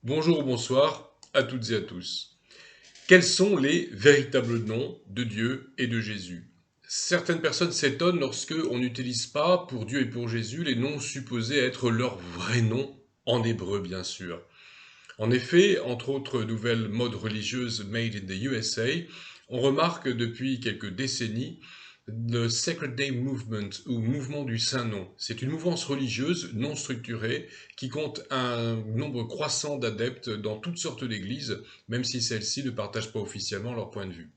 Bonjour ou bonsoir à toutes et à tous. Quels sont les véritables noms de Dieu et de Jésus? Certaines personnes s'étonnent lorsque on n'utilise pas pour Dieu et pour Jésus les noms supposés être leurs vrais noms, en hébreu bien sûr. En effet, entre autres nouvelles modes religieuses made in the USA, on remarque depuis quelques décennies le Sacred Name Movement ou mouvement du Saint-Nom. C'est une mouvance religieuse non structurée qui compte un nombre croissant d'adeptes dans toutes sortes d'églises, même si celles-ci ne partagent pas officiellement leur point de vue.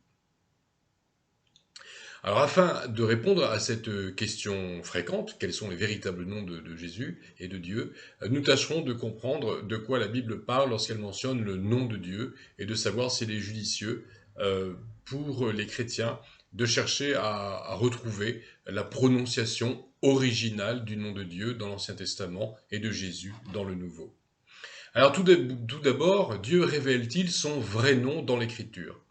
Alors afin de répondre à cette question fréquente, quels sont les véritables noms de Jésus et de Dieu, nous tâcherons de comprendre de quoi la Bible parle lorsqu'elle mentionne le nom de Dieu et de savoir s'il est judicieux pour les chrétiens de chercher à retrouver la prononciation originale du nom de Dieu dans l'Ancien Testament et de Jésus dans le Nouveau. Alors tout d'abord, Dieu révèle-t-il son vrai nom dans l'Écriture?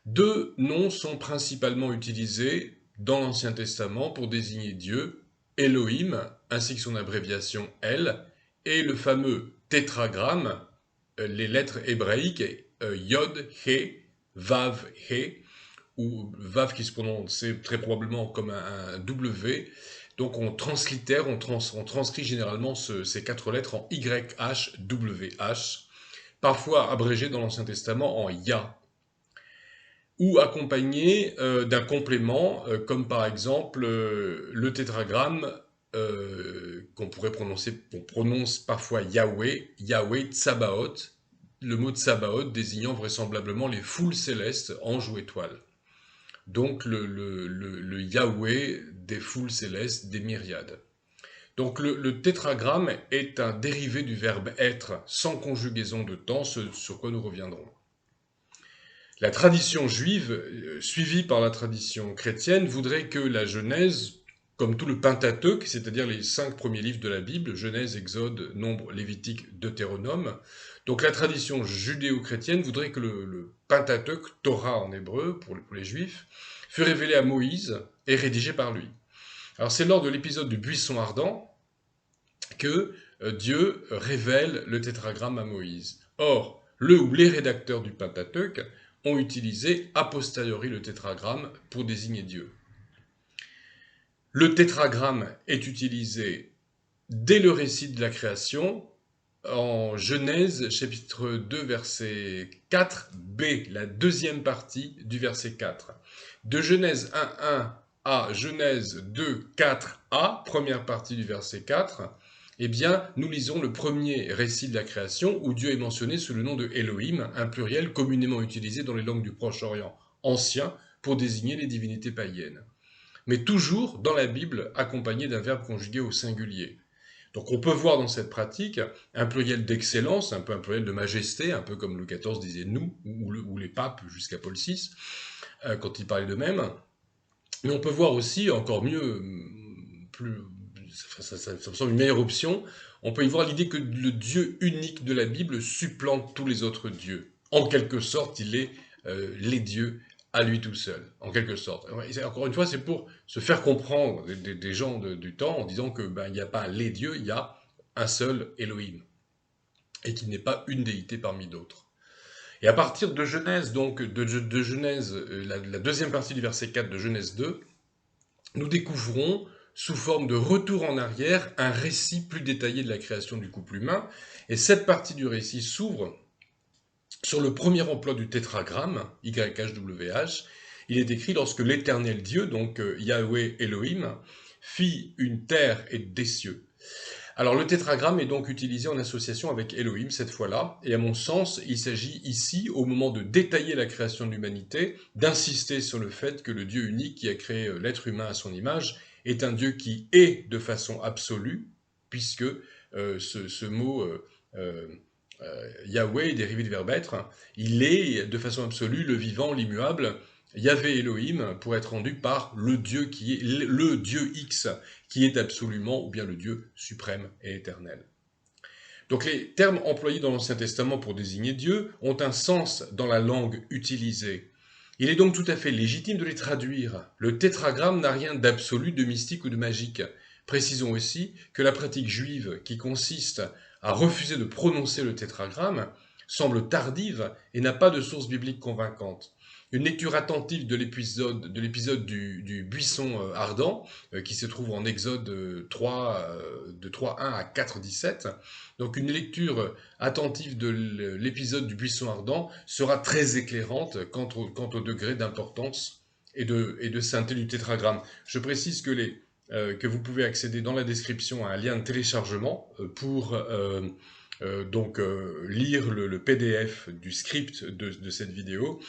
Deux noms sont principalement utilisés dans l'Ancien Testament pour désigner Dieu, Elohim, ainsi que son abréviation El, et le fameux tétragramme, les lettres hébraïques Yod, He, Vav, He, ou Vav qui se prononce très probablement comme un W. Donc on translittère, on transcrit généralement ces quatre lettres en YH, WH, parfois abrégé dans l'Ancien Testament en Yah, ou accompagné d'un complément, comme par exemple le tétragramme qu'on pourrait prononcer, on prononce parfois Yahweh, Yahweh Tsabaoth, le mot Tsabaoth désignant vraisemblablement les foules célestes, anges ou étoiles. Donc le Yahweh des foules célestes, des myriades. Donc le tétragramme est un dérivé du verbe être sans conjugaison de temps, ce sur quoi nous reviendrons. La tradition juive, suivie par la tradition chrétienne, voudrait que la Genèse, comme tout le Pentateuque, c'est-à-dire les 5 premiers livres de la Bible, Genèse, Exode, Nombre, Lévitique, Deutéronome, donc la tradition judéo-chrétienne voudrait que le Pentateuque, Torah en hébreu pour les juifs, fût révélé à Moïse et rédigé par lui. Alors c'est lors de l'épisode du buisson ardent que Dieu révèle le tétragramme à Moïse. Or, le ou les rédacteurs du Pentateuque ont utilisé a posteriori le tétragramme pour désigner Dieu. Le tétragramme est utilisé dès le récit de la création, en Genèse chapitre 2 verset 4b, la deuxième partie du verset 4. De Genèse 1.1 à Genèse 2.4a, première partie du verset 4, eh bien, nous lisons le premier récit de la création où Dieu est mentionné sous le nom de Elohim, un pluriel communément utilisé dans les langues du Proche-Orient ancien pour désigner les divinités païennes. Mais toujours dans la Bible accompagné d'un verbe conjugué au singulier. Donc on peut voir dans cette pratique un pluriel d'excellence, un peu un pluriel de majesté, un peu comme Louis XIV disait nous, ou les papes jusqu'à Paul VI, quand ils parlaient d'eux-mêmes. Mais on peut voir aussi, encore mieux, ça me semble une meilleure option, on peut y voir l'idée que le Dieu unique de la Bible supplante tous les autres dieux. En quelque sorte, il est les dieux à lui tout seul, en quelque sorte. Encore une fois, c'est pour se faire comprendre des gens du temps en disant que il n'y a pas les dieux, il y a un seul Elohim, et qu'il n'est pas une déité parmi d'autres. Et à partir de Genèse, donc de Genèse, la deuxième partie du verset 4 de Genèse 2, nous découvrons, sous forme de retour en arrière, un récit plus détaillé de la création du couple humain. Et cette partie du récit s'ouvre sur le premier emploi du tétragramme, YHWH. Il est écrit lorsque l'Éternel Dieu, donc Yahweh Elohim, fit une terre et des cieux. Alors le tétragramme est donc utilisé en association avec Elohim cette fois-là, et à mon sens, il s'agit ici, au moment de détailler la création de l'humanité, d'insister sur le fait que le Dieu unique qui a créé l'être humain à son image est un Dieu qui est de façon absolue, puisque ce mot Yahweh est dérivé du verbe être, il est de façon absolue le vivant, l'immuable, Yahvé Elohim, pour être rendu par le Dieu qui est le Dieu X, qui est absolument, ou bien le Dieu suprême et éternel. Donc les termes employés dans l'Ancien Testament pour désigner Dieu ont un sens dans la langue utilisée. Il est donc tout à fait légitime de les traduire. Le tétragramme n'a rien d'absolu, de mystique ou de magique. Précisons aussi que la pratique juive, qui consiste a refusé de prononcer le tétragramme semble tardive et n'a pas de source biblique convaincante. Une lecture attentive de l'épisode du buisson ardent, qui se trouve en Exode 3, de 3.1 à 4.17. Donc une lecture attentive de l'épisode du buisson ardent sera très éclairante quant au degré d'importance et de sainteté du tétragramme. Je précise que vous pouvez accéder dans la description à un lien de téléchargement pour lire le PDF du script de cette vidéo,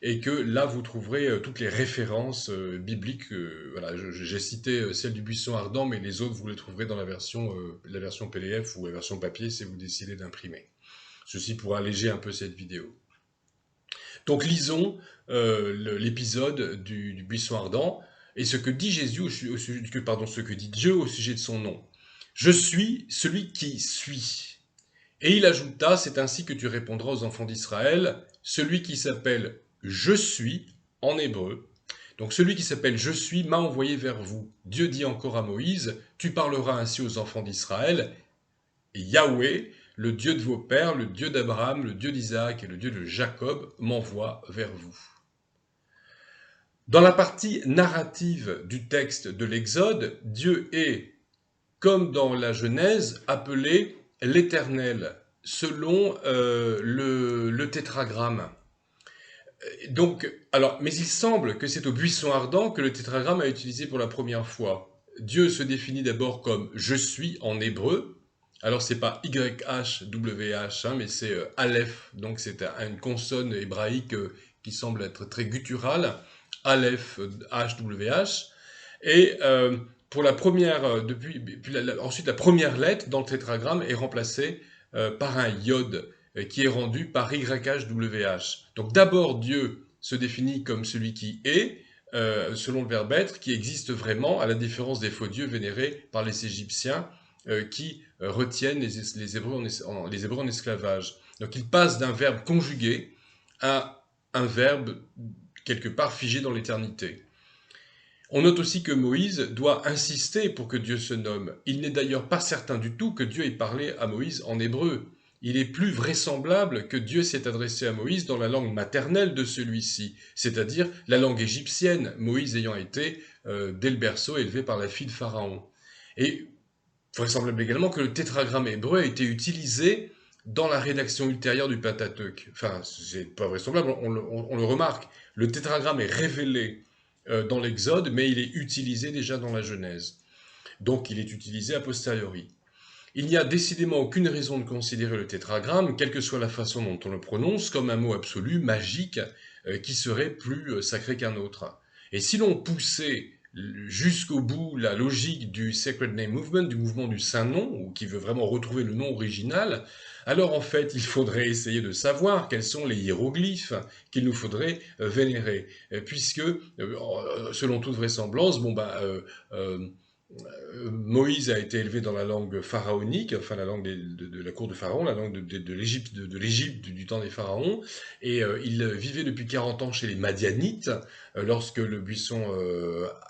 et que là vous trouverez toutes les références bibliques. Voilà, j'ai cité celle du buisson ardent, mais les autres vous les trouverez dans la version PDF ou la version papier si vous décidez d'imprimer. Ceci pour alléger un peu cette vidéo. Donc lisons l'épisode du buisson ardent et ce que dit Jésus ce que dit Dieu au sujet de son nom. Je suis celui qui suis. Et il ajouta, c'est ainsi que tu répondras aux enfants d'Israël, celui qui s'appelle je suis en hébreu. Donc celui qui s'appelle je suis m'a envoyé vers vous. Dieu dit encore à Moïse, tu parleras ainsi aux enfants d'Israël, Yahweh, le Dieu de vos pères, le Dieu d'Abraham, le Dieu d'Isaac et le Dieu de Jacob m'envoie vers vous. Dans la partie narrative du texte de l'Exode, Dieu est, comme dans la Genèse, appelé l'Éternel, selon le tétragramme. Donc, mais il semble que c'est au buisson ardent que le tétragramme a été utilisé pour la première fois. Dieu se définit d'abord comme « je suis » en hébreu. Alors, c'est pas YHWH, mais c'est Aleph, donc c'est une consonne hébraïque qui semble être très gutturale, Aleph, HWH. Et pour la première, ensuite la première lettre dans le tétragramme est remplacée par un yod qui est rendu par YHWH. Donc d'abord Dieu se définit comme celui qui est, selon le verbe être, qui existe vraiment, à la différence des faux dieux vénérés par les Égyptiens qui retiennent les Hébreux en esclavage. Donc il passe d'un verbe conjugué à un verbe quelque part figé dans l'éternité. On note aussi que Moïse doit insister pour que Dieu se nomme. Il n'est d'ailleurs pas certain du tout que Dieu ait parlé à Moïse en hébreu. Il est plus vraisemblable que Dieu s'est adressé à Moïse dans la langue maternelle de celui-ci, c'est-à-dire la langue égyptienne, Moïse ayant été, dès le berceau, élevé par la fille de Pharaon. Et vraisemblable également que le tétragramme hébreu a été utilisé dans la rédaction ultérieure du Pentateuque. Enfin, c'est pas vraisemblable, on le remarque. Le tétragramme est révélé dans l'Exode, mais il est utilisé déjà dans la Genèse. Donc il est utilisé a posteriori. Il n'y a décidément aucune raison de considérer le tétragramme, quelle que soit la façon dont on le prononce, comme un mot absolu, magique, qui serait plus sacré qu'un autre. Et si l'on poussait jusqu'au bout la logique du Sacred Name Movement, du mouvement du Saint-Nom, ou qui veut vraiment retrouver le nom original, alors en fait il faudrait essayer de savoir quels sont les hiéroglyphes qu'il nous faudrait vénérer, puisque, selon toute vraisemblance, Moïse a été élevé dans la langue pharaonique, enfin la langue de la cour de Pharaon, la langue de l'Égypte du temps des pharaons, et il vivait depuis 40 ans chez les Madianites, lorsque le buisson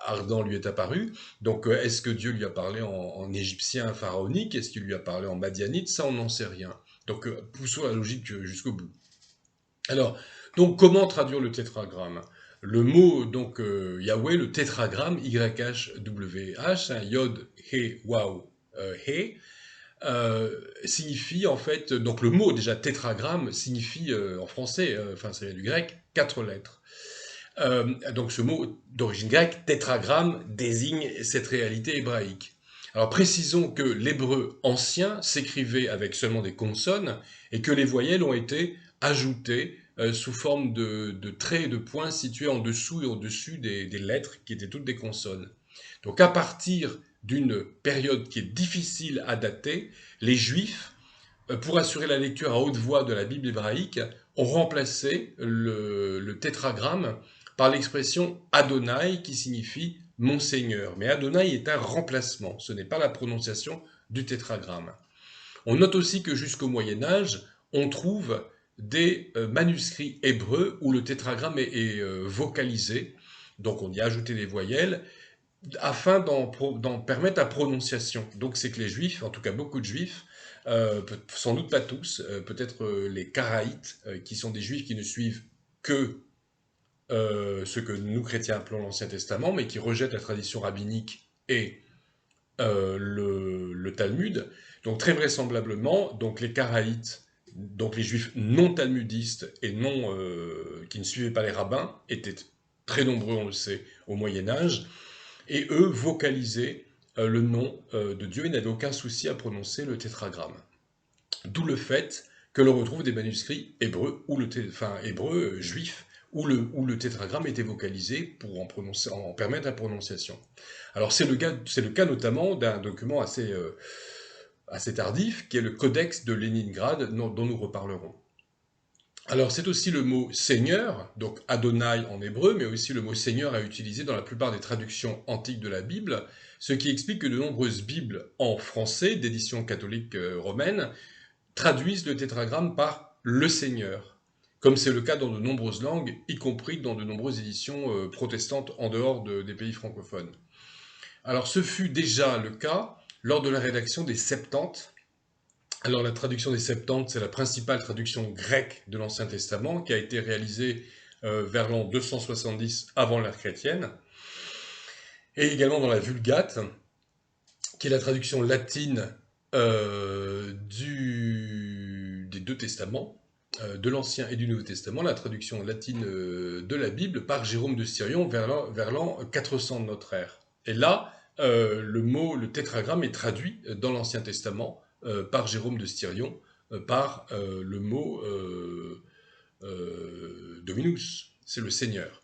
ardent lui est apparu. Donc est-ce que Dieu lui a parlé en égyptien pharaonique? Est-ce qu'il lui a parlé en madianite? Ça, on n'en sait rien. Donc poussons la logique jusqu'au bout. Alors, donc comment traduire le tétragramme? Le mot, donc, Yahweh, le tétragramme, YHWH, Yod, He, Waw, He, signifie en fait, donc le mot déjà tétragramme signifie en français, enfin ça vient du grec, 4 lettres. Donc ce mot d'origine grecque, tétragramme, désigne cette réalité hébraïque. Alors précisons que l'hébreu ancien s'écrivait avec seulement des consonnes et que les voyelles ont été ajoutées sous forme de traits et de points situés en dessous et au-dessus des lettres qui étaient toutes des consonnes. Donc à partir d'une période qui est difficile à dater, les Juifs, pour assurer la lecture à haute voix de la Bible hébraïque, ont remplacé le tétragramme par l'expression Adonai qui signifie mon Seigneur. Mais Adonai est un remplacement, ce n'est pas la prononciation du tétragramme. On note aussi que jusqu'au Moyen-Âge, on trouve des manuscrits hébreux où le tétragramme est vocalisé, donc on y a ajouté des voyelles, afin d'en permettre la prononciation. Donc c'est que les juifs, en tout cas beaucoup de juifs, sans doute pas tous, peut-être les Karaïtes, qui sont des juifs qui ne suivent que ce que nous chrétiens appelons l'Ancien Testament, mais qui rejettent la tradition rabbinique et le Talmud. Donc très vraisemblablement, donc les Karaïtes, donc les juifs non talmudistes et non qui ne suivaient pas les rabbins, étaient très nombreux, on le sait, au Moyen Âge, et eux vocalisaient le nom de Dieu et n'avaient aucun souci à prononcer le tétragramme. D'où le fait que l'on retrouve des manuscrits hébreux, hébreux juifs, où le tétragramme était vocalisé pour en permettre la prononciation. Alors c'est le cas notamment d'un document assez tardif, qui est le Codex de Léningrad, dont nous reparlerons. Alors c'est aussi le mot Seigneur, donc Adonai en hébreu, mais aussi le mot Seigneur à utiliser dans la plupart des traductions antiques de la Bible, ce qui explique que de nombreuses Bibles en français, d'édition catholique romaine, traduisent le tétragramme par le Seigneur, comme c'est le cas dans de nombreuses langues, y compris dans de nombreuses éditions protestantes en dehors des pays francophones. Alors ce fut déjà le cas lors de la rédaction des Septante. Alors la traduction des Septante, c'est la principale traduction grecque de l'Ancien Testament, qui a été réalisée vers l'an 270 avant l'ère chrétienne, et également dans la Vulgate, qui est la traduction latine des deux testaments, de l'Ancien et du Nouveau Testament, la traduction latine de la Bible par Jérôme de Syrion vers l'an 400 de notre ère. Et là, le tétragramme est traduit dans l'Ancien Testament par Jérôme de Syrion par le mot Dominus, c'est le Seigneur.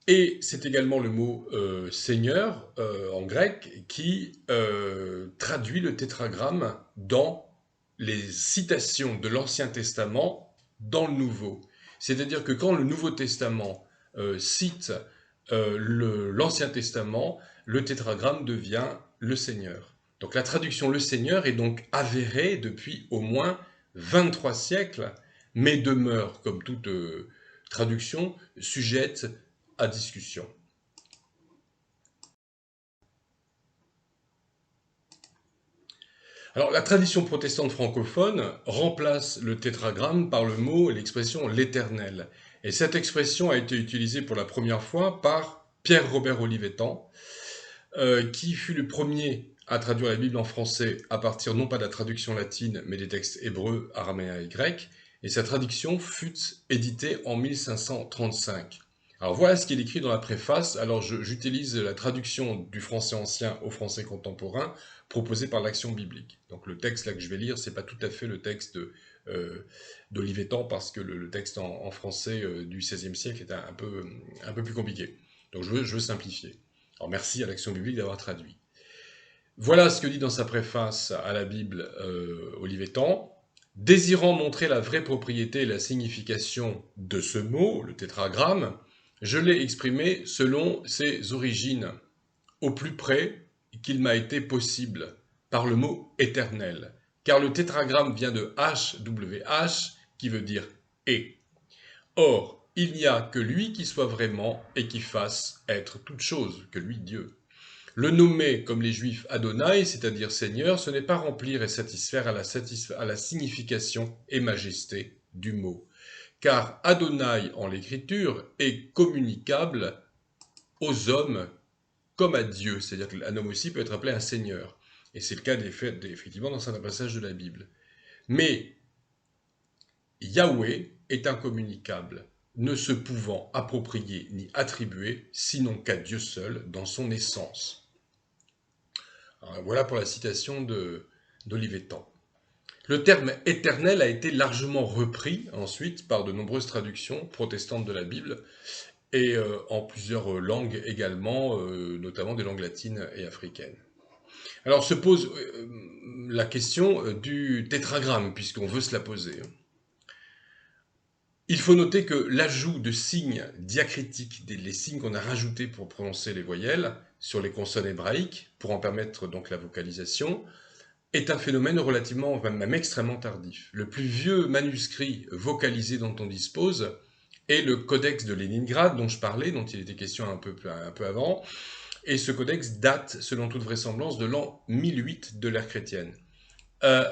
Et c'est également le mot Seigneur en grec qui traduit le tétragramme dans les citations de l'Ancien Testament dans le Nouveau. C'est-à-dire que quand le Nouveau Testament cite l'Ancien Testament, le tétragramme devient le Seigneur. Donc la traduction le Seigneur est donc avérée depuis au moins 23 siècles, mais demeure, comme toute traduction, sujette à discussion. Alors, la tradition protestante francophone remplace le tétragramme par le mot et l'expression l'Éternel. Et cette expression a été utilisée pour la première fois par Pierre-Robert Olivetan, qui fut le premier à traduire la Bible en français à partir non pas de la traduction latine, mais des textes hébreux, araméens et grecs. Et sa traduction fut éditée en 1535. Alors voilà ce qui est écrit dans la préface. Alors j'utilise la traduction du français ancien au français contemporain proposée par l'Action biblique. Donc le texte là que je vais lire, c'est pas tout à fait le texte d'Olivetan parce que le texte en français du XVIe siècle est un peu plus compliqué. Donc je veux simplifier. Alors merci à l'Action biblique d'avoir traduit. Voilà ce que dit dans sa préface à la Bible Olivetan. Désirant montrer la vraie propriété et la signification de ce mot, le tétragramme, je l'ai exprimé selon ses origines, au plus près qu'il m'a été possible, par le mot éternel, car le tétragramme vient de HWH, qui veut dire et. Or, il n'y a que lui qui soit vraiment et qui fasse être toute chose, que lui Dieu. Le nommer, comme les Juifs, Adonai, c'est-à-dire Seigneur, ce n'est pas remplir et satisfaire à la signification et majesté du mot. Car Adonai, en l'écriture, est communicable aux hommes comme à Dieu, c'est-à-dire qu'un homme aussi peut être appelé un Seigneur. Et c'est le cas effectivement dans certains passages de la Bible. Mais Yahweh est incommunicable, ne se pouvant approprier ni attribuer, sinon qu'à Dieu seul, dans son essence. Alors, voilà pour la citation d'Olivetan. Le terme éternel a été largement repris ensuite par de nombreuses traductions protestantes de la Bible et en plusieurs langues également, notamment des langues latines et africaines. Alors se pose la question du tétragramme, puisqu'on veut se la poser. Il faut noter que l'ajout de signes diacritiques, les signes qu'on a rajoutés pour prononcer les voyelles sur les consonnes hébraïques, pour en permettre donc la vocalisation, est un phénomène relativement, même extrêmement tardif. Le plus vieux manuscrit vocalisé dont on dispose est le Codex de Léningrad, dont je parlais, dont il était question un peu avant, et ce codex date, selon toute vraisemblance, de l'an 1008 de l'ère chrétienne.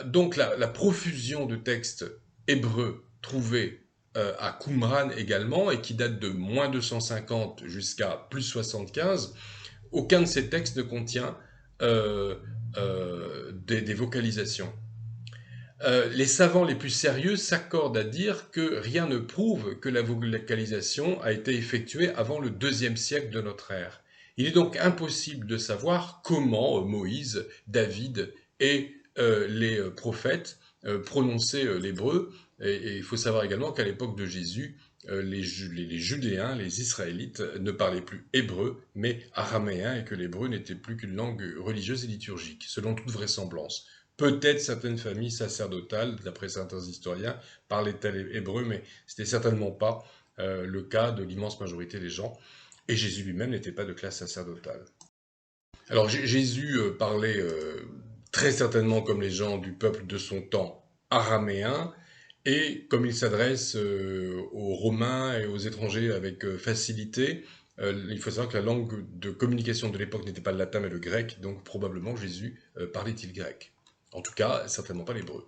Donc la profusion de textes hébreux trouvés à Qumran également, et qui datent de moins 250 jusqu'à plus 75, aucun de ces textes ne contient des vocalisations. Les savants les plus sérieux s'accordent à dire que rien ne prouve que la vocalisation a été effectuée avant le IIe siècle de notre ère. Il est donc impossible de savoir comment Moïse, David et les prophètes prononçaient l'hébreu. Et il faut savoir également qu'à l'époque de Jésus, les Judéens, les Israélites, ne parlaient plus hébreu, mais araméen, et que l'hébreu n'était plus qu'une langue religieuse et liturgique, selon toute vraisemblance. Peut-être certaines familles sacerdotales, d'après certains historiens, parlaient-elles hébreu, mais c'était certainement pas le cas de l'immense majorité des gens. Et Jésus lui-même n'était pas de classe sacerdotale. Alors Jésus parlait très certainement comme les gens du peuple de son temps araméen, et comme il s'adresse aux Romains et aux étrangers avec facilité, il faut savoir que la langue de communication de l'époque n'était pas le latin mais le grec, donc probablement Jésus parlait-il grec. En tout cas, certainement pas l'hébreu.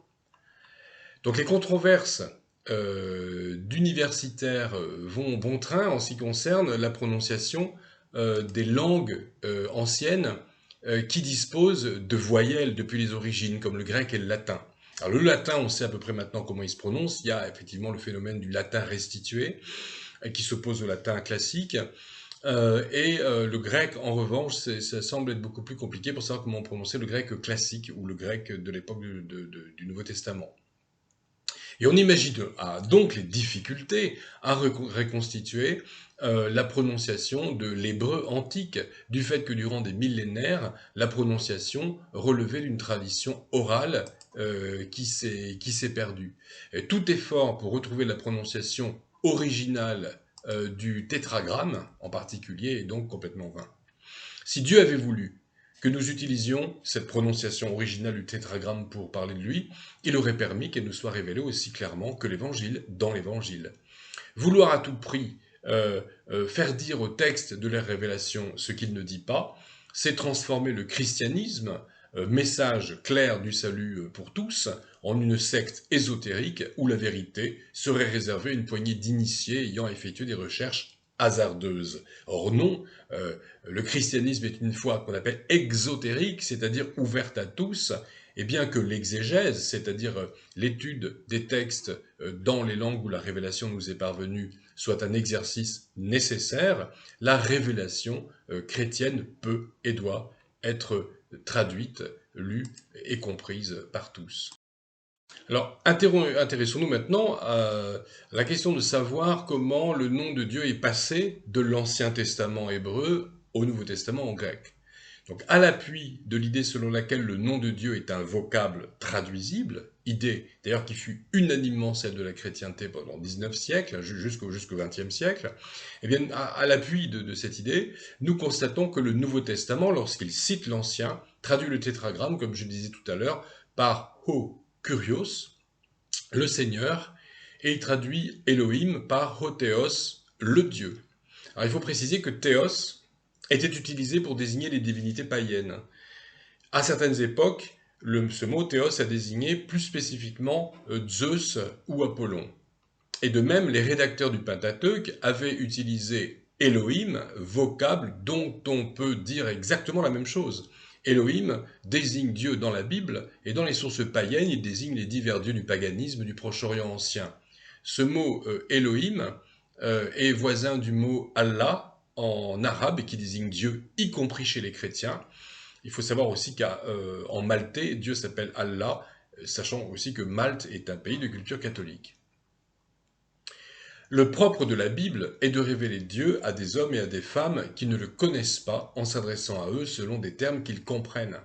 Donc les controverses d'universitaires vont bon train en ce qui concerne la prononciation des langues anciennes qui disposent de voyelles depuis les origines, comme le grec et le latin. Alors le latin, on sait à peu près maintenant comment il se prononce. Il y a effectivement le phénomène du latin restitué, qui s'oppose au latin classique. Le grec, en revanche, ça semble être beaucoup plus compliqué pour savoir comment prononcer le grec classique ou le grec de l'époque du Nouveau Testament. Et on imagine donc les difficultés à reconstituer la prononciation de l'hébreu antique, du fait que durant des millénaires, la prononciation relevait d'une tradition orale qui s'est perdue. Et tout effort pour retrouver la prononciation originale du tétragramme, en particulier, est donc complètement vain. Si Dieu avait voulu que nous utilisions cette prononciation originale du tétragramme pour parler de lui, il aurait permis qu'elle nous soit révélée aussi clairement que l'Évangile dans l'Évangile. Vouloir à tout prix faire dire au texte de la révélation ce qu'il ne dit pas, c'est transformer le christianisme, message clair du salut pour tous, en une secte ésotérique où la vérité serait réservée à une poignée d'initiés ayant effectué des recherches hasardeuses. Or non, le christianisme est une foi qu'on appelle exotérique, c'est-à-dire ouverte à tous, et bien que l'exégèse, c'est-à-dire l'étude des textes dans les langues où la révélation nous est parvenue, soit un exercice nécessaire, la révélation chrétienne peut et doit être traduite, lue et comprise par tous. Alors, intéressons-nous maintenant à la question de savoir comment le nom de Dieu est passé de l'Ancien Testament hébreu au Nouveau Testament en grec. Donc, à l'appui de l'idée selon laquelle le nom de Dieu est un vocable traduisible, idée d'ailleurs qui fut unanimement celle de la chrétienté pendant 19 siècles, jusqu'au XXe siècle, eh bien, à l'appui de cette idée, nous constatons que le Nouveau Testament, lorsqu'il cite l'Ancien, traduit le tétragramme, comme je disais tout à l'heure, par Ho Kurios, le Seigneur, et il traduit Elohim par Ho Théos, le Dieu. Alors il faut préciser que Théos était utilisé pour désigner les divinités païennes. À certaines époques, ce mot Théos a désigné plus spécifiquement Zeus ou Apollon. Et de même, les rédacteurs du Pentateuque avaient utilisé Elohim, vocable dont on peut dire exactement la même chose. Elohim désigne Dieu dans la Bible, et dans les sources païennes, il désigne les divers dieux du paganisme du Proche-Orient ancien. Ce mot Elohim est voisin du mot Allah en arabe, qui désigne Dieu, y compris chez les chrétiens. Il faut savoir aussi qu'en maltais, Dieu s'appelle Allah, sachant aussi que Malte est un pays de culture catholique. Le propre de la Bible est de révéler Dieu à des hommes et à des femmes qui ne le connaissent pas en s'adressant à eux selon des termes qu'ils comprennent.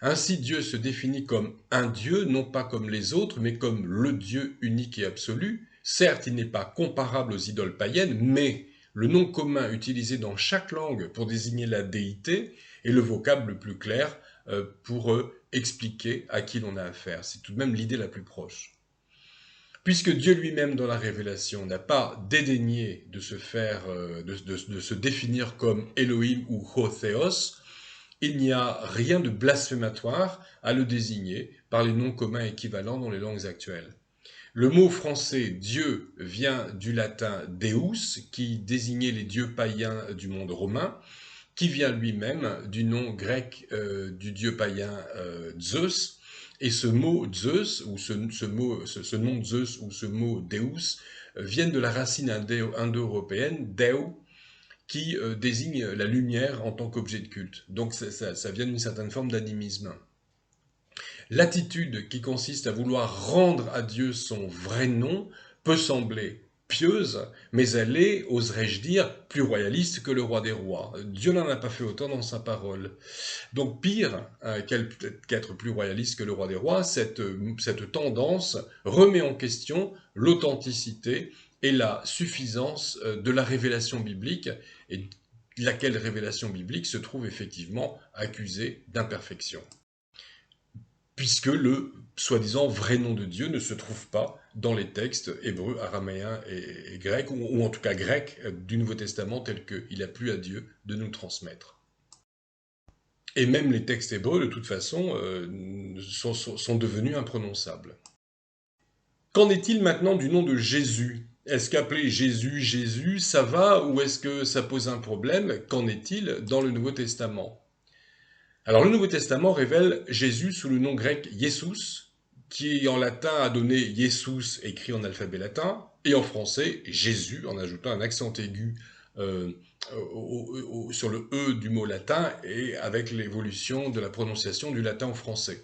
Ainsi Dieu se définit comme un Dieu, non pas comme les autres, mais comme le Dieu unique et absolu. Certes, il n'est pas comparable aux idoles païennes, mais le nom commun utilisé dans chaque langue pour désigner la déité est le vocable le plus clair pour expliquer à qui l'on a affaire. C'est tout de même l'idée la plus proche. Puisque Dieu lui-même dans la révélation n'a pas dédaigné de se faire, de se définir comme Elohim ou Ho-Theos, il n'y a rien de blasphématoire à le désigner par les noms communs équivalents dans les langues actuelles. Le mot français Dieu vient du latin Deus, qui désignait les dieux païens du monde romain, qui vient lui-même du nom grec du dieu païen Zeus. Et ce mot Zeus, ou ce nom Zeus, ou ce mot Deus, viennent de la racine indo-européenne, Deu, qui désigne la lumière en tant qu'objet de culte. Donc ça vient d'une certaine forme d'animisme. L'attitude qui consiste à vouloir rendre à Dieu son vrai nom peut sembler pieuse, mais elle est, oserais-je dire, plus royaliste que le roi des rois. Dieu n'en a pas fait autant dans sa parole. Donc pire qu'être plus royaliste que le roi des rois, cette tendance remet en question l'authenticité et la suffisance de la révélation biblique, et laquelle révélation biblique se trouve effectivement accusée d'imperfection, puisque le soi-disant vrai nom de Dieu ne se trouve pas dans les textes hébreux, araméens et grecs, ou en tout cas grecs du Nouveau Testament tel qu'il a plu à Dieu de nous transmettre. Et même les textes hébreux, de toute façon, sont devenus imprononçables. Qu'en est-il maintenant du nom de Jésus? Est-ce qu'appeler Jésus, Jésus, ça va, ou est-ce que ça pose un problème? Qu'en est-il dans le Nouveau Testament? Alors le Nouveau Testament révèle Jésus sous le nom grec Jesus, qui en latin a donné Jesus écrit en alphabet latin, et en français Jésus, en ajoutant un accent aigu sur le E du mot latin, et avec l'évolution de la prononciation du latin au français.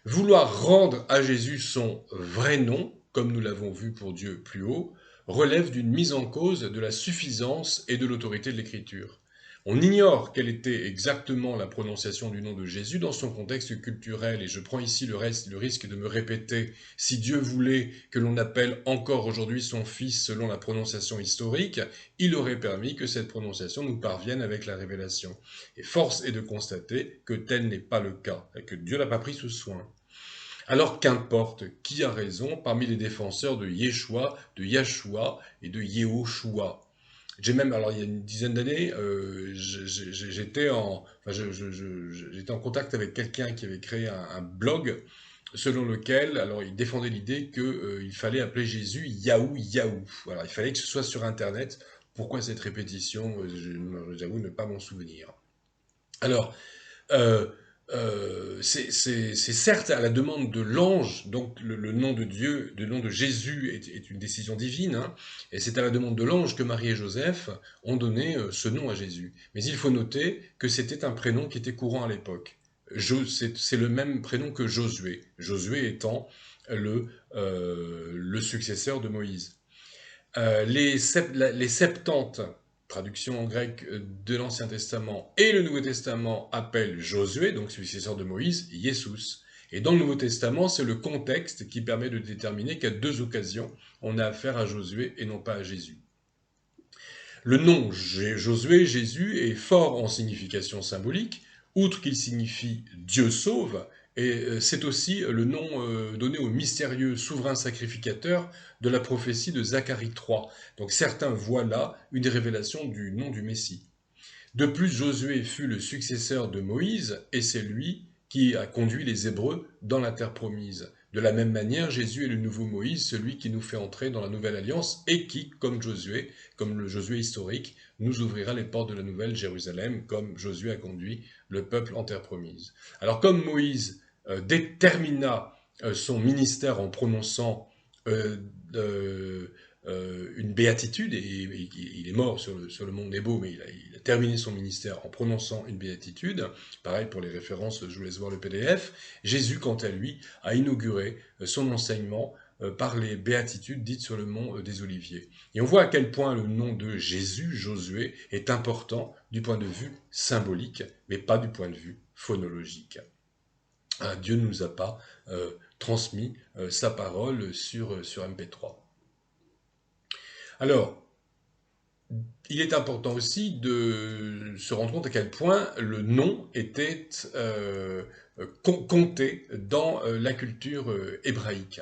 Vouloir rendre à Jésus son vrai nom, comme nous l'avons vu pour Dieu plus haut, relève d'une mise en cause de la suffisance et de l'autorité de l'Écriture. On ignore quelle était exactement la prononciation du nom de Jésus dans son contexte culturel, et je prends ici le risque de me répéter. Si Dieu voulait que l'on appelle encore aujourd'hui son Fils selon la prononciation historique, il aurait permis que cette prononciation nous parvienne avec la révélation. Et force est de constater que tel n'est pas le cas, et que Dieu n'a pas pris ce soin. Alors qu'importe qui a raison parmi les défenseurs de Yeshua, de Yahshua et de Yehoshua. J'ai même, alors il y a une dizaine d'années, j'étais en contact avec quelqu'un qui avait créé un blog selon lequel, alors il défendait l'idée qu'il fallait appeler Jésus Yahou Yahou. Voilà, il fallait que ce soit sur Internet. Pourquoi cette répétition? J'avoue ne pas m'en souvenir. Alors, euh, c'est certes à la demande de l'ange, donc le nom de Dieu, le nom de Jésus est une décision divine, hein, et c'est à la demande de l'ange que Marie et Joseph ont donné ce nom à Jésus. Mais il faut noter que c'était un prénom qui était courant à l'époque. C'est le même prénom que Josué, Josué étant le successeur de Moïse. Les 70 traductions en grec de l'Ancien Testament et le Nouveau Testament appellent Josué, donc successeur de Moïse, Jesus. Et dans le Nouveau Testament, c'est le contexte qui permet de déterminer qu'à deux occasions, on a affaire à Josué et non pas à Jésus. Le nom Josué, Jésus, est fort en signification symbolique, outre qu'il signifie Dieu sauve, et c'est aussi le nom donné au mystérieux souverain sacrificateur de la prophétie de Zacharie 3. Donc certains voient là une révélation du nom du Messie. De plus, Josué fut le successeur de Moïse, et c'est lui qui a conduit les Hébreux dans la terre promise. De la même manière, Jésus est le nouveau Moïse, celui qui nous fait entrer dans la nouvelle alliance et qui, comme Josué, comme le Josué historique, nous ouvrira les portes de la nouvelle Jérusalem, comme Josué a conduit le peuple en terre promise. Alors comme Moïse détermina son ministère en prononçant une béatitude, et il est mort sur le mont Nebo, mais il a terminé son ministère en prononçant une béatitude. Pareil pour les références, je vous laisse voir le PDF. Jésus, quant à lui, a inauguré son enseignement par les béatitudes dites sur le mont des Oliviers. Et on voit à quel point le nom de Jésus, Josué, est important du point de vue symbolique, mais pas du point de vue phonologique. Dieu ne nous a pas transmis sa parole sur MP3. Alors, il est important aussi de se rendre compte à quel point le nom était compté dans la culture hébraïque.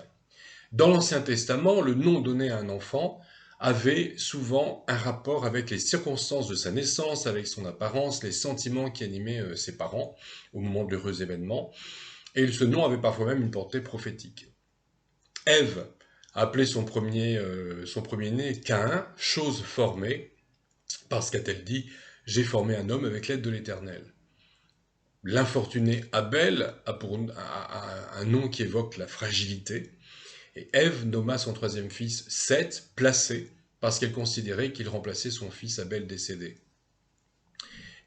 Dans l'Ancien Testament, le nom donné à un enfant avait souvent un rapport avec les circonstances de sa naissance, avec son apparence, les sentiments qui animaient ses parents au moment de l'heureux événement. Et ce nom avait parfois même une portée prophétique. Ève appelait son premier-né Caïn, chose formée, parce qu'a-t-elle dit, j'ai formé un homme avec l'aide de l'Éternel. L'infortuné Abel a un nom qui évoque la fragilité, et Ève nomma son troisième fils Seth, placé, parce qu'elle considérait qu'il remplaçait son fils Abel décédé.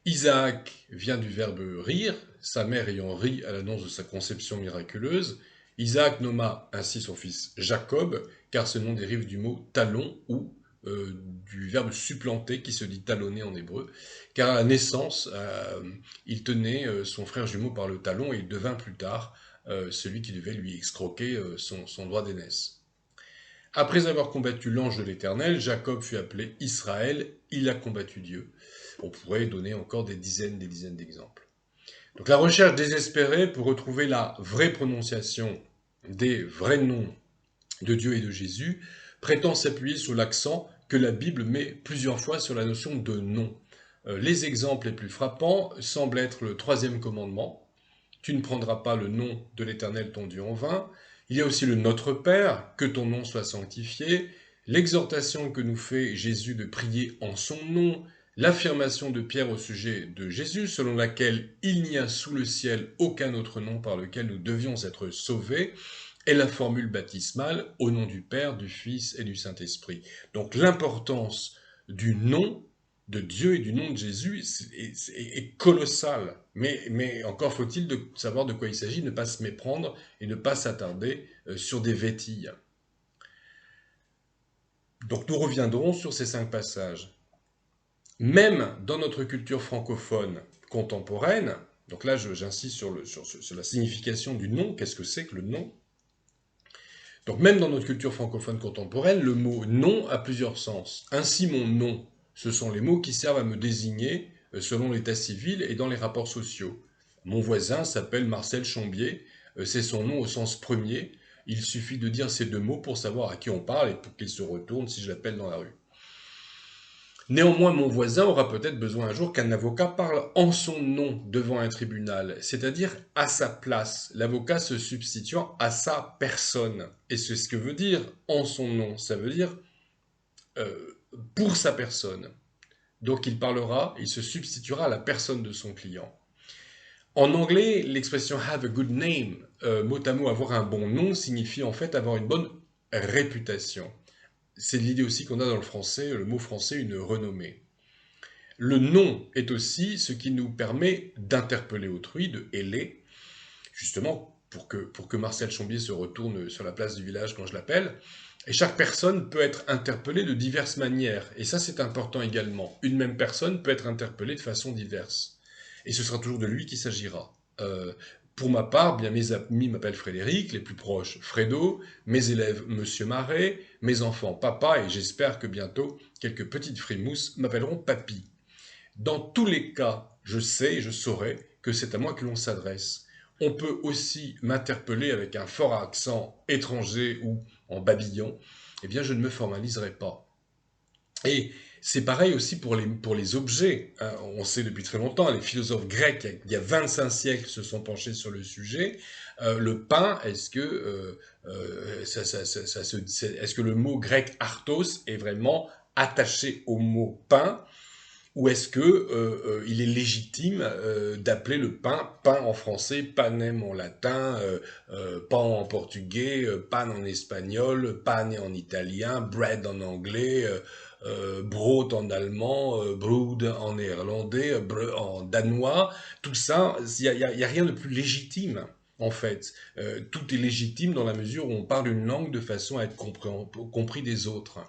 Isaac vient du verbe rire, sa mère ayant ri à l'annonce de sa conception miraculeuse. Isaac nomma ainsi son fils Jacob, car ce nom dérive du mot talon ou du verbe supplanter qui se dit talonner en hébreu, car à la naissance, il tenait son frère jumeau par le talon et il devint plus tard celui qui devait lui escroquer son droit d'aînesse. Après avoir combattu l'ange de l'Éternel, Jacob fut appelé Israël, il a combattu Dieu. On pourrait donner encore des dizaines d'exemples. Donc la recherche désespérée pour retrouver la vraie prononciation des vrais noms de Dieu et de Jésus prétend s'appuyer sur l'accent que la Bible met plusieurs fois sur la notion de nom. Les exemples les plus frappants semblent être le troisième commandement, tu ne prendras pas le nom de l'Éternel ton Dieu en vain. Il y a aussi le Notre Père, que ton nom soit sanctifié, l'exhortation que nous fait Jésus de prier en son nom, l'affirmation de Pierre au sujet de Jésus, selon laquelle il n'y a sous le ciel aucun autre nom par lequel nous devions être sauvés, et la formule baptismale au nom du Père, du Fils et du Saint-Esprit. Donc l'importance du nom de Dieu et du nom de Jésus est colossale. Mais encore faut-il savoir de quoi il s'agit, ne pas se méprendre et ne pas s'attarder sur des vétilles. Donc nous reviendrons sur ces 5 passages. Même dans notre culture francophone contemporaine, donc là j'insiste sur la signification du nom, qu'est-ce que c'est que le nom? Donc même dans notre culture francophone contemporaine, le mot nom a plusieurs sens. Ainsi mon nom, ce sont les mots qui servent à me désigner selon l'état civil et dans les rapports sociaux. Mon voisin s'appelle Marcel Chambier, c'est son nom au sens premier. Il suffit de dire ces 2 mots pour savoir à qui on parle et pour qu'il se retourne si je l'appelle dans la rue. Néanmoins, mon voisin aura peut-être besoin un jour qu'un avocat parle en son nom devant un tribunal, c'est-à-dire à sa place, l'avocat se substituant à sa personne. Et c'est ce que veut dire en son nom, ça veut dire pour sa personne. Donc il se substituera à la personne de son client. En anglais, l'expression have a good name, mot à mot avoir un bon nom, signifie en fait avoir une bonne réputation. C'est l'idée aussi qu'on a dans le français, le mot français, une renommée. Le nom est aussi ce qui nous permet d'interpeller autrui, de héler, justement pour que Marcel Chambier se retourne sur la place du village quand je l'appelle. Et chaque personne peut être interpellée de diverses manières. Et ça, c'est important également. Une même personne peut être interpellée de façon diverse. Et ce sera toujours de lui qu'il s'agira. Pour ma part, bien mes amis m'appellent Frédéric, les plus proches Fredo, mes élèves Monsieur Marais, mes enfants Papa, et j'espère que bientôt quelques petites frimousses m'appelleront Papy. Dans tous les cas, je sais et je saurai que c'est à moi que l'on s'adresse. On peut aussi m'interpeller avec un fort accent étranger ou en babillon. Eh bien, je ne me formaliserai pas. Et c'est pareil aussi pour les objets. Hein. On sait depuis très longtemps, les philosophes grecs, il y a 25 siècles, se sont penchés sur le sujet. Le pain, est-ce que le mot grec arthos est vraiment attaché au mot pain, ou est-ce que il est légitime d'appeler le pain pain en français, panem en latin, pan en portugais, pan en espagnol, pane en italien, bread en anglais, brood en allemand, brood en néerlandais, en danois, tout ça, il y a rien de plus légitime. En fait, tout est légitime dans la mesure où on parle une langue de façon à être compris des autres.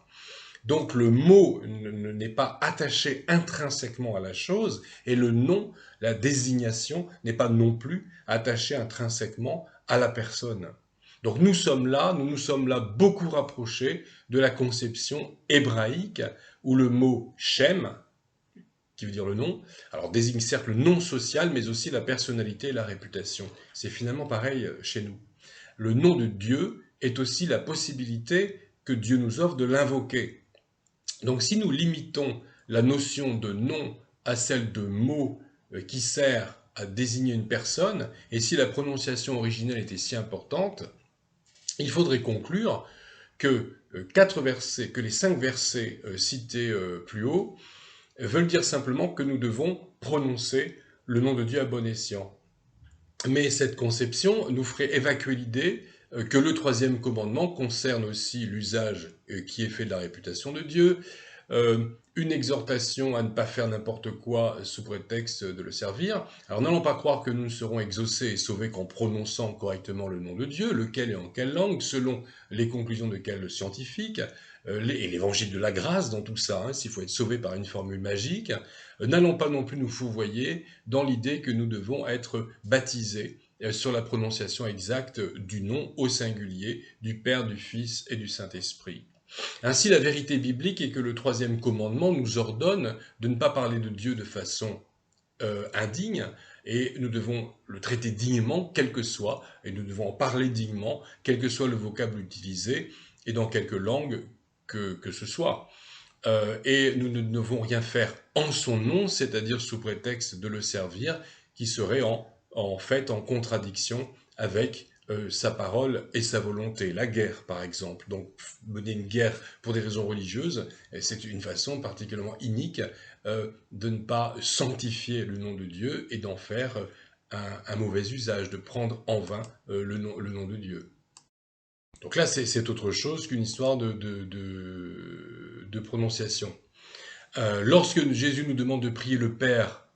Donc le mot n'est pas attaché intrinsèquement à la chose et le nom, la désignation, n'est pas non plus attaché intrinsèquement à la personne. Donc nous nous sommes là beaucoup rapprochés de la conception hébraïque où le mot Shem, qui veut dire le nom, alors désigne certes le nom social mais aussi la personnalité et la réputation. C'est finalement pareil chez nous. Le nom de Dieu est aussi la possibilité que Dieu nous offre de l'invoquer. Donc si nous limitons la notion de nom à celle de mot qui sert à désigner une personne, et si la prononciation originelle était si importante, il faudrait conclure que que les 5 versets cités plus haut veulent dire simplement que nous devons prononcer le nom de Dieu à bon escient. Mais cette conception nous ferait évacuer l'idée que le troisième commandement concerne aussi l'usage qui est fait de la réputation de Dieu, une exhortation à ne pas faire n'importe quoi sous prétexte de le servir. Alors n'allons pas croire que nous ne serons exaucés et sauvés qu'en prononçant correctement le nom de Dieu, lequel et en quelle langue, selon les conclusions de quel scientifique, et l'évangile de la grâce dans tout ça, s'il faut être sauvé par une formule magique. N'allons pas non plus nous fourvoyer dans l'idée que nous devons être baptisés sur la prononciation exacte du nom au singulier du Père, du Fils et du Saint-Esprit. Ainsi, la vérité biblique est que le troisième commandement nous ordonne de ne pas parler de Dieu de façon indigne, et nous devons le traiter dignement, quel que soit, et nous devons en parler dignement, quel que soit le vocable utilisé, et dans quelque langue que ce soit. Et nous ne devons rien faire en son nom, c'est-à-dire sous prétexte de le servir, qui serait en fait en contradiction avec sa parole et sa volonté. La guerre, par exemple. Donc, mener une guerre pour des raisons religieuses, c'est une façon particulièrement inique de ne pas sanctifier le nom de Dieu et d'en faire un mauvais usage, de prendre en vain le nom de Dieu. Donc là, c'est autre chose qu'une histoire de prononciation. Lorsque Jésus nous demande de prier le Père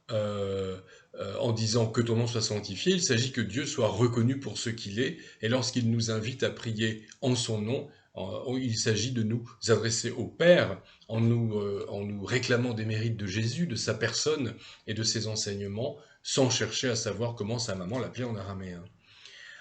en disant que ton nom soit sanctifié, il s'agit que Dieu soit reconnu pour ce qu'il est, et lorsqu'il nous invite à prier en son nom, il s'agit de nous adresser au Père en nous réclamant des mérites de Jésus, de sa personne et de ses enseignements, sans chercher à savoir comment sa maman l'appelait en araméen.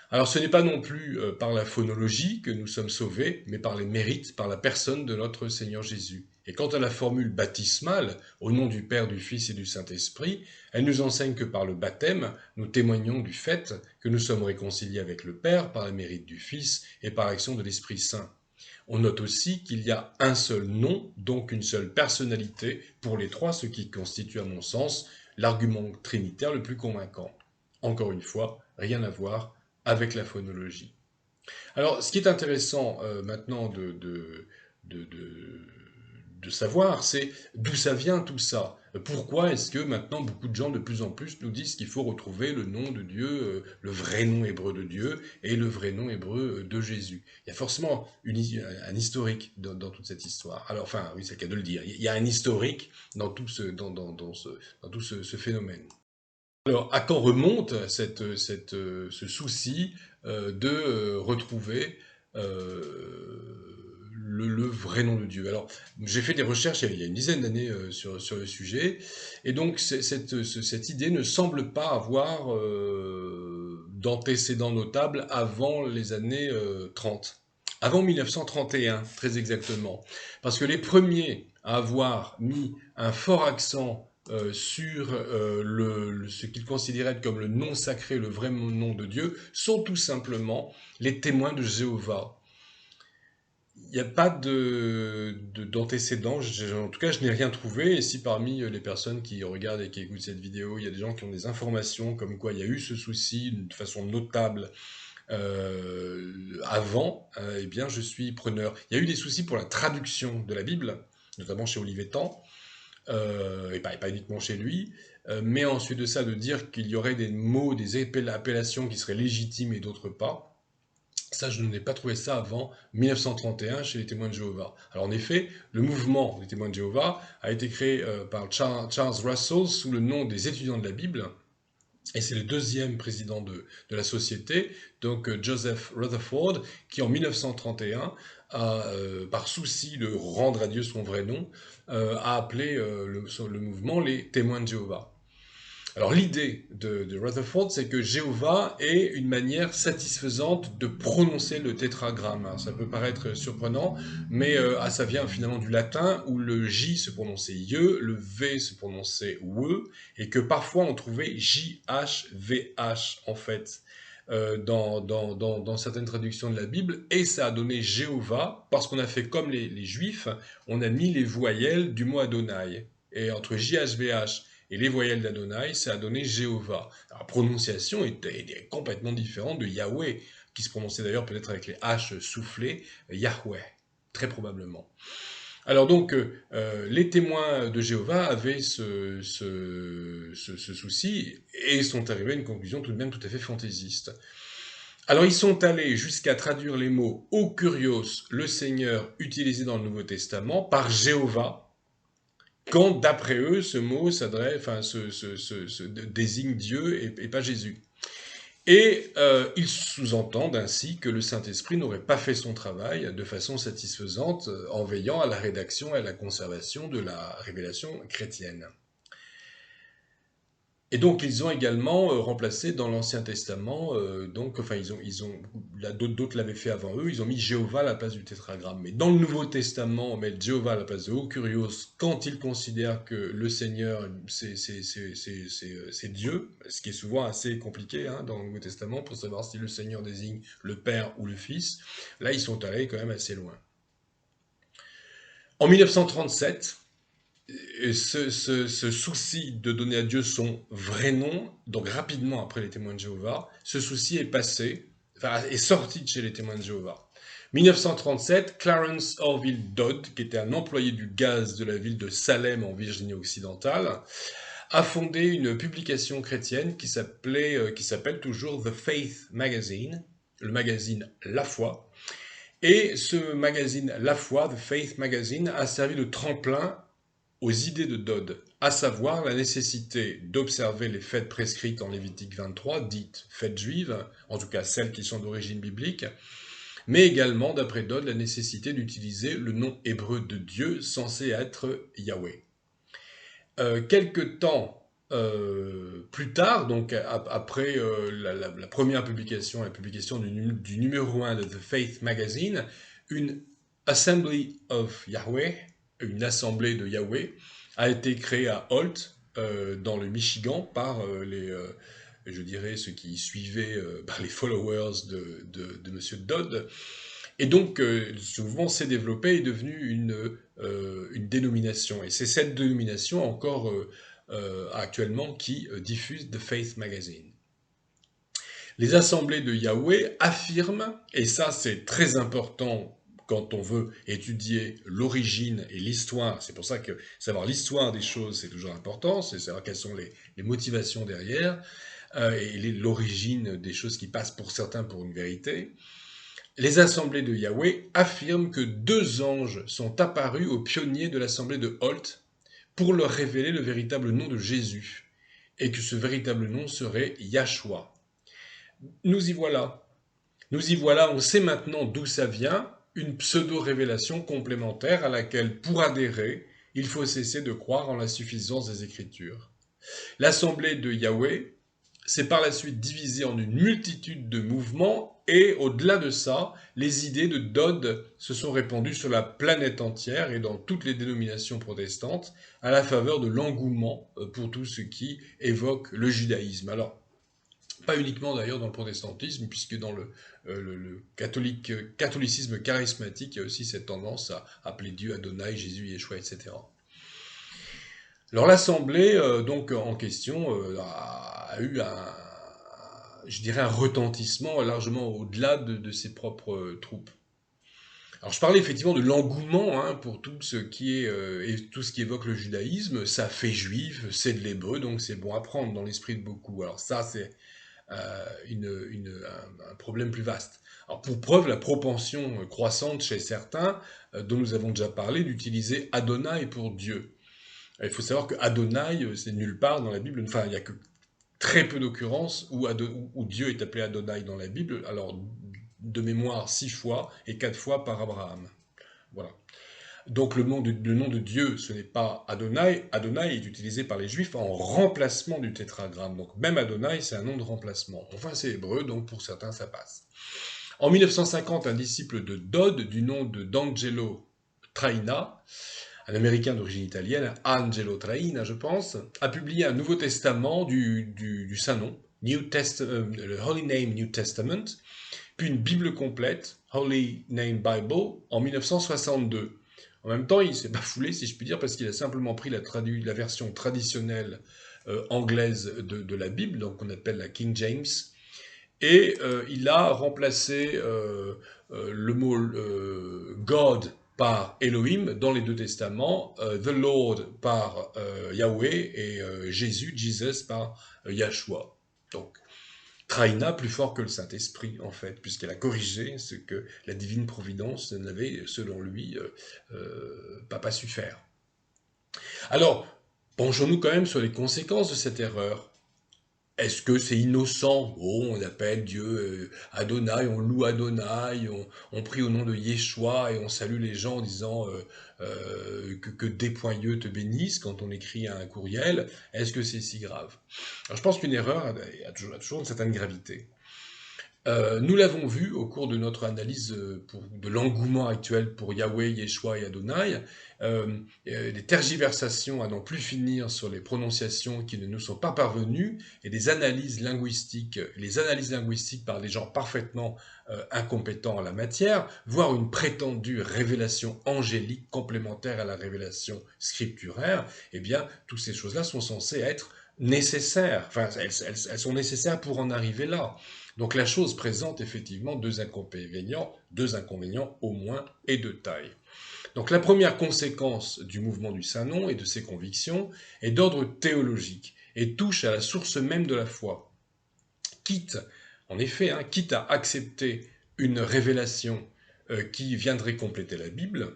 Alors ce n'est pas non plus par la phonologie que nous sommes sauvés, mais par les mérites, par la personne de notre Seigneur Jésus. Et quant à la formule baptismale, au nom du Père, du Fils et du Saint-Esprit, elle nous enseigne que par le baptême, nous témoignons du fait que nous sommes réconciliés avec le Père par le mérite du Fils et par l'action de l'Esprit Saint. On note aussi qu'il y a un seul nom, donc une seule personnalité pour les trois, ce qui constitue à mon sens l'argument trinitaire le plus convaincant. Encore une fois, rien à voir avec la phonologie. Alors, ce qui est intéressant maintenant de savoir, c'est d'où ça vient tout ça. Pourquoi est-ce que maintenant beaucoup de gens de plus en plus nous disent qu'il faut retrouver le nom de Dieu, le vrai nom hébreu de Dieu et le vrai nom hébreu de Jésus? Il y a forcément un historique dans toute cette histoire. Alors, enfin, oui, c'est le cas de le dire. Il y a un historique dans tout ce phénomène. Alors, à quand remonte ce souci de retrouver le vrai nom de Dieu? Alors, j'ai fait des recherches il y a une dizaine d'années sur le sujet, et donc cette idée ne semble pas avoir d'antécédents notables avant les années 30. Avant 1931, très exactement. Parce que les premiers à avoir mis un fort accent sur ce qu'ils considéraient comme le nom sacré, le vrai nom de Dieu, sont tout simplement les témoins de Jéhovah. Il n'y a pas d'antécédents, en tout cas je n'ai rien trouvé, et si parmi les personnes qui regardent et qui écoutent cette vidéo, il y a des gens qui ont des informations comme quoi il y a eu ce souci d'une façon notable avant, eh bien je suis preneur. Il y a eu des soucis pour la traduction de la Bible, notamment chez Olivetan, et pas uniquement chez lui, mais ensuite de ça, de dire qu'il y aurait des mots, des appellations qui seraient légitimes et d'autres pas, ça, je n'ai pas trouvé ça avant 1931 chez les Témoins de Jéhovah. Alors en effet, le mouvement des Témoins de Jéhovah a été créé par Charles Russell sous le nom des étudiants de la Bible, et c'est le deuxième président de la société, donc Joseph Rutherford, qui en 1931, par souci de rendre à Dieu son vrai nom, a appelé le mouvement les Témoins de Jéhovah. Alors l'idée de Rutherford, c'est que Jéhovah est une manière satisfaisante de prononcer le tétragramme. Alors, ça peut paraître surprenant, mais ça vient finalement du latin où le J se prononçait ye, le V se prononçait we, et que parfois on trouvait JHVH en fait. dans certaines traductions de la Bible, et ça a donné Jéhovah, parce qu'on a fait comme les Juifs, on a mis les voyelles du mot Adonai. Et entre JHVH et les voyelles d'Adonai, ça a donné Jéhovah. La prononciation est complètement différente de Yahweh, qui se prononçait d'ailleurs peut-être avec les H soufflées, Yahweh, très probablement. Alors donc, les témoins de Jéhovah avaient ce souci et sont arrivés à une conclusion tout de même tout à fait fantaisiste. Alors ils sont allés jusqu'à traduire les mots « Ô Kurios, le Seigneur » utilisés dans le Nouveau Testament par Jéhovah, quand d'après eux ce mot désigne Dieu et pas Jésus. Et ils sous-entendent ainsi que le Saint-Esprit n'aurait pas fait son travail de façon satisfaisante en veillant à la rédaction et à la conservation de la révélation chrétienne. Et donc ils ont également remplacé dans l'Ancien Testament, d'autres l'avaient fait avant eux, ils ont mis Jéhovah à la place du tétragramme. Mais dans le Nouveau Testament, on met Jéhovah à la place de Ô Kurios quand ils considèrent que le Seigneur, c'est Dieu, ce qui est souvent assez compliqué dans le Nouveau Testament pour savoir si le Seigneur désigne le Père ou le Fils. Là, ils sont allés quand même assez loin. En 1937, ce souci de donner à Dieu son vrai nom, donc rapidement après les témoins de Jéhovah, ce souci est passé, est sorti de chez les témoins de Jéhovah. 1937, Clarence Orville Dodd, qui était un employé du gaz de la ville de Salem en Virginie-Occidentale, a fondé une publication chrétienne qui s'appelle toujours The Faith Magazine, le magazine La Foi. Et ce magazine La Foi, The Faith Magazine, a servi de tremplin aux idées de Dodd, à savoir la nécessité d'observer les fêtes prescrites en Lévitique 23, dites fêtes juives, en tout cas celles qui sont d'origine biblique, mais également, d'après Dodd, la nécessité d'utiliser le nom hébreu de Dieu censé être Yahweh. Quelque temps plus tard, donc après la première publication, la publication du numéro 1 de The Faith Magazine, une Assembly of Yahweh, une assemblée de Yahweh, a été créée à Holt, dans le Michigan, par ceux qui suivaient les followers de M. Dodd. Et donc, ce mouvement s'est développé et est devenu une dénomination. Et c'est cette dénomination encore actuellement qui diffuse The Faith Magazine. Les assemblées de Yahweh affirment, et ça c'est très important quand on veut étudier l'origine et l'histoire, c'est pour ça que savoir l'histoire des choses c'est toujours important, c'est savoir quelles sont les motivations derrière, et l'origine des choses qui passent pour certains pour une vérité. Les assemblées de Yahweh affirment que 2 anges sont apparus aux pionniers de l'assemblée de Holt pour leur révéler le véritable nom de Jésus, et que ce véritable nom serait Yahshua. Nous y voilà, on sait maintenant d'où ça vient, une pseudo-révélation complémentaire à laquelle, pour adhérer, il faut cesser de croire en la suffisance des Écritures. L'assemblée de Yahweh s'est par la suite divisée en une multitude de mouvements et, au-delà de ça, les idées de Dodd se sont répandues sur la planète entière et dans toutes les dénominations protestantes à la faveur de l'engouement pour tout ce qui évoque le judaïsme. Alors, pas uniquement d'ailleurs dans le protestantisme, puisque dans le catholicisme charismatique, il y a aussi cette tendance à appeler Dieu Adonai, Jésus, Yeshua, etc. Alors l'assemblée donc en question a eu un retentissement largement au-delà de ses propres troupes. Alors je parlais effectivement de l'engouement pour tout ce qui évoque le judaïsme, ça fait juif, c'est de l'hébreu, donc c'est bon à prendre dans l'esprit de beaucoup. Alors ça c'est un problème plus vaste. Alors pour preuve, la propension croissante chez certains, dont nous avons déjà parlé, d'utiliser Adonai pour Dieu. Il faut savoir que Adonai, c'est nulle part dans la Bible, enfin il n'y a que très peu d'occurrences où Dieu est appelé Adonai dans la Bible, alors de mémoire 6 fois et 4 fois par Abraham. Voilà. Donc le nom de Dieu, ce n'est pas Adonai. Adonai est utilisé par les Juifs en remplacement du tétragramme. Donc même Adonai, c'est un nom de remplacement. Enfin, c'est hébreu, donc pour certains, ça passe. En 1950, un disciple de Dodd, du nom d'Angelo Traina, un Américain d'origine italienne, Angelo Traina, je pense, a publié un Nouveau Testament du Saint-Nom, le Holy Name New Testament, puis une Bible complète, Holy Name Bible, en 1962. En même temps, il ne s'est pas foulé, si je puis dire, parce qu'il a simplement pris la version traditionnelle anglaise de la Bible, donc qu'on appelle la King James, et il a remplacé le mot God par Elohim dans les deux testaments, The Lord par Yahweh et Jésus, Jesus par Yahshua. Donc, Traina plus fort que le Saint-Esprit, en fait, puisqu'elle a corrigé ce que la divine providence n'avait, selon lui, pas su faire. Alors, penchons-nous quand même sur les conséquences de cette erreur. Est-ce que c'est innocent? Oh, on appelle Dieu Adonai, on loue Adonai, on prie au nom de Yeshua et on salue les gens en disant que des poigneux te bénissent quand on écrit un courriel. Est-ce que c'est si grave? Alors je pense qu'une erreur a toujours une certaine gravité. Nous l'avons vu au cours de notre analyse de l'engouement actuel pour Yahweh, Yeshua et Adonai, des tergiversations à n'en plus finir sur les prononciations qui ne nous sont pas parvenues et des analyses linguistiques, les analyses linguistiques par des gens parfaitement incompétents en la matière, voire une prétendue révélation angélique complémentaire à la révélation scripturaire, eh bien, toutes ces choses-là sont censées être nécessaires. Enfin, elles sont nécessaires pour en arriver là. Donc la chose présente effectivement deux inconvénients au moins et de taille. Donc la première conséquence du mouvement du Saint-Nom et de ses convictions est d'ordre théologique et touche à la source même de la foi. Quitte à accepter une révélation qui viendrait compléter la Bible,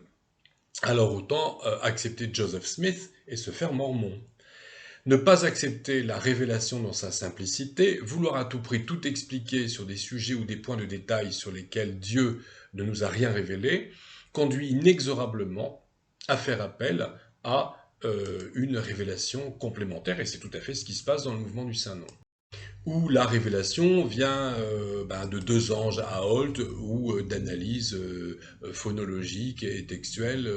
alors autant accepter Joseph Smith et se faire mormon. Ne pas accepter la révélation dans sa simplicité, vouloir à tout prix tout expliquer sur des sujets ou des points de détail sur lesquels Dieu ne nous a rien révélé, conduit inexorablement à faire appel à une révélation complémentaire, et c'est tout à fait ce qui se passe dans le mouvement du Saint-Nom. Où la révélation vient de deux anges à Holt, ou d'analyses phonologiques et textuelles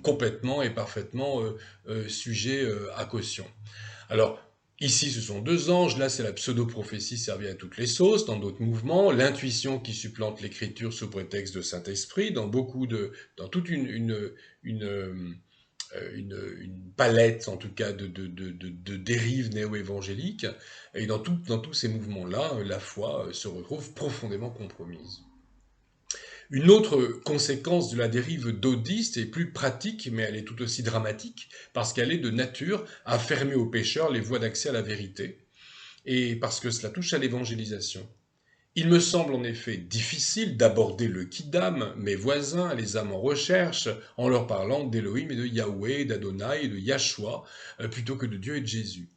complètement et parfaitement sujet à caution. Alors, ici, ce sont deux anges, là, c'est la pseudo-prophétie servie à toutes les sauces, dans d'autres mouvements, l'intuition qui supplante l'écriture sous prétexte de Saint-Esprit, dans toute une palette, en tout cas, de dérives néo-évangéliques, et dans tous ces mouvements-là, la foi se retrouve profondément compromise. Une autre conséquence de la dérive dodiste est plus pratique, mais elle est tout aussi dramatique, parce qu'elle est de nature à fermer aux pécheurs les voies d'accès à la vérité, et parce que cela touche à l'évangélisation. Il me semble en effet difficile d'aborder le Kidam, mes voisins, les âmes en recherche, en leur parlant d'Elohim et de Yahweh, d'Adonai et de Yahshua, plutôt que de Dieu et de Jésus.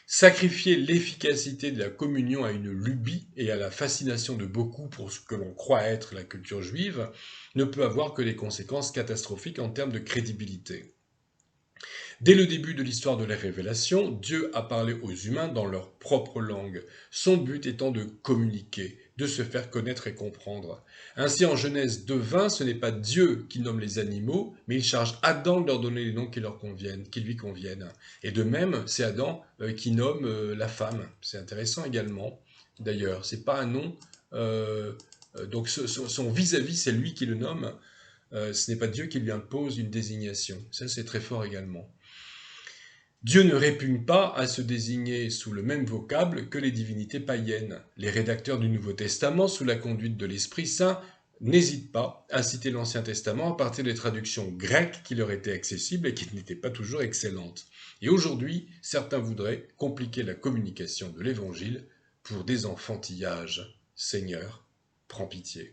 Sacrifier l'efficacité de la communion à une lubie et à la fascination de beaucoup pour ce que l'on croit être la culture juive ne peut avoir que des conséquences catastrophiques en termes de crédibilité. Dès le début de l'histoire de la révélation, Dieu a parlé aux humains dans leur propre langue, son but étant de communiquer, de se faire connaître et comprendre. Ainsi, en Genèse 2:20, ce n'est pas Dieu qui nomme les animaux, mais il charge Adam de leur donner les noms qui lui conviennent. Et de même, c'est Adam qui nomme la femme. C'est intéressant également. D'ailleurs, c'est pas un nom. Donc son vis-à-vis, c'est lui qui le nomme. Ce n'est pas Dieu qui lui impose une désignation. Ça, c'est très fort également. Dieu ne répugne pas à se désigner sous le même vocable que les divinités païennes. Les rédacteurs du Nouveau Testament, sous la conduite de l'Esprit Saint, n'hésitent pas à citer l'Ancien Testament à partir des traductions grecques qui leur étaient accessibles et qui n'étaient pas toujours excellentes. Et aujourd'hui, certains voudraient compliquer la communication de l'Évangile pour des enfantillages. Seigneur, prends pitié.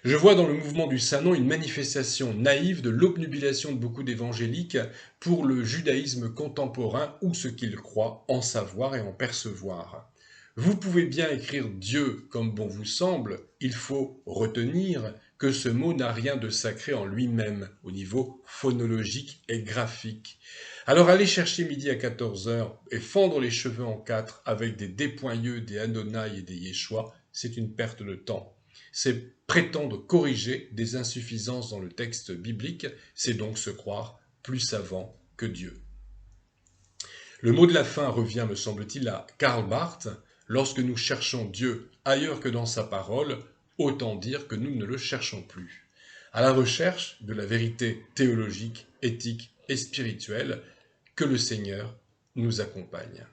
Je vois dans le mouvement du Saint-Nom une manifestation naïve de l'obnubilation de beaucoup d'évangéliques pour le judaïsme contemporain ou ce qu'ils croient en savoir et en percevoir. Vous pouvez bien écrire Dieu comme bon vous semble, il faut retenir que ce mot n'a rien de sacré en lui-même au niveau phonologique et graphique. Alors allez chercher midi à 14h et fendre les cheveux en quatre avec des dépoigneux, des Adonai et des Yeshua, c'est une perte de temps. C'est prétendre corriger des insuffisances dans le texte biblique, c'est donc se croire plus savant que Dieu. Le mot de la fin revient, me semble-t-il, à Karl Barth. Lorsque nous cherchons Dieu ailleurs que dans sa parole, autant dire que nous ne le cherchons plus. À la recherche de la vérité théologique, éthique et spirituelle, que le Seigneur nous accompagne.